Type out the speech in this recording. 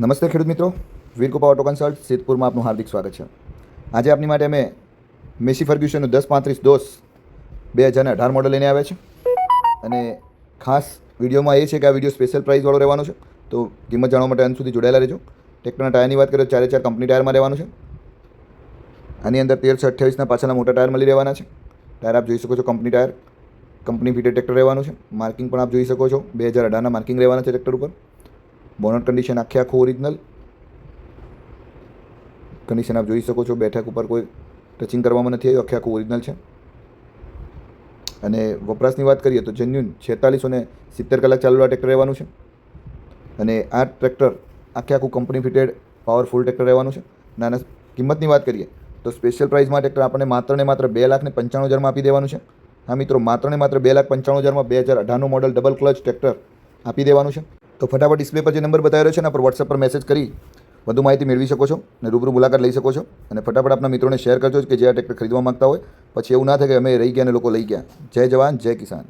નમસ્તે ખેડૂત મિત્રો, વીરકૃપા ઓટો કન્સલ્ટ સિદ્ધપુરમાં આપનું હાર્દિક સ્વાગત છે. આજે આપની માટે અમે મેસી ફર્ગ્યુસનનું 1035 દોસ 2018 મોડલ લઈને આવ્યા છે. અને ખાસ વિડીયોમાં એ છે કે આ વિડીયો સ્પેશિયલ પ્રાઇસવાળો રહેવાનો છે, તો કિંમત જાણવા માટે અંત સુધી જોડાયેલા રહેજો. ટ્રેક્ટરના ટાયરની વાત કરીએ તો 4x4 કંપની ટાયરમાં રહેવાનું છે. આની અંદર 1328ના પાછળના મોટા ટાયર મળી રહેવાના છે. ટાયર આપ જોઈ શકો છો, company tyre, company fitted tractor રહેવાનું છે. માર્કિંગ પણ આપ જોઈ શકો છો, 2018ના માર્કિંગ રહેવાના છે ટ્રેક્ટર ઉપર. બોનટ કન્ડિશન આખું ઓરિજિનલ કન્ડિશન આપ જોઈ શકો છો. બેઠક ઉપર કોઈ ટચિંગ કરવામાં નથી આવ્યું, આખું ઓરિજિનલ છે. અને વપરાશની વાત કરીએ તો જેન્યુન 4670 કલાક ચાલુ ટ્રેક્ટર રહેવાનું છે. અને આ ટ્રેક્ટર આખું કંપની ફિટેડ પાવરફુલ ટ્રેક્ટર રહેવાનું છે. નાના કિંમતની વાત કરીએ તો સ્પેશિયલ પ્રાઇસમાં ટ્રેક્ટર આપણને માત્ર ને માત્ર 2,95,000 આપી દેવાનું છે. હા મિત્રો, માત્ર ને માત્ર 2,95,000 2018નું મોડલ ડબલ ક્લચ ટ્રેક્ટર આપી દેવાનું છે. તો ફટાફટ ડિસ્પ્લે પર જે નંબર બતાવી રહ્યો છે એના પર વોટ્સએપ પર મેસેજ કરી વધુ માહિતી મેળવી શકો છો અને રૂબરૂ મુલાકાત લઈ શકો છો. અને ફટાફટ આપણા મિત્રોને શેર કરજો કે જે આ ટ્રેક્ટર ખરીદવા માગતા હોય, પછી એવું ના થાય કે અમે રહી ગયા અને લોકો લઈ ગયા. જય જવાન, જય કિસાન.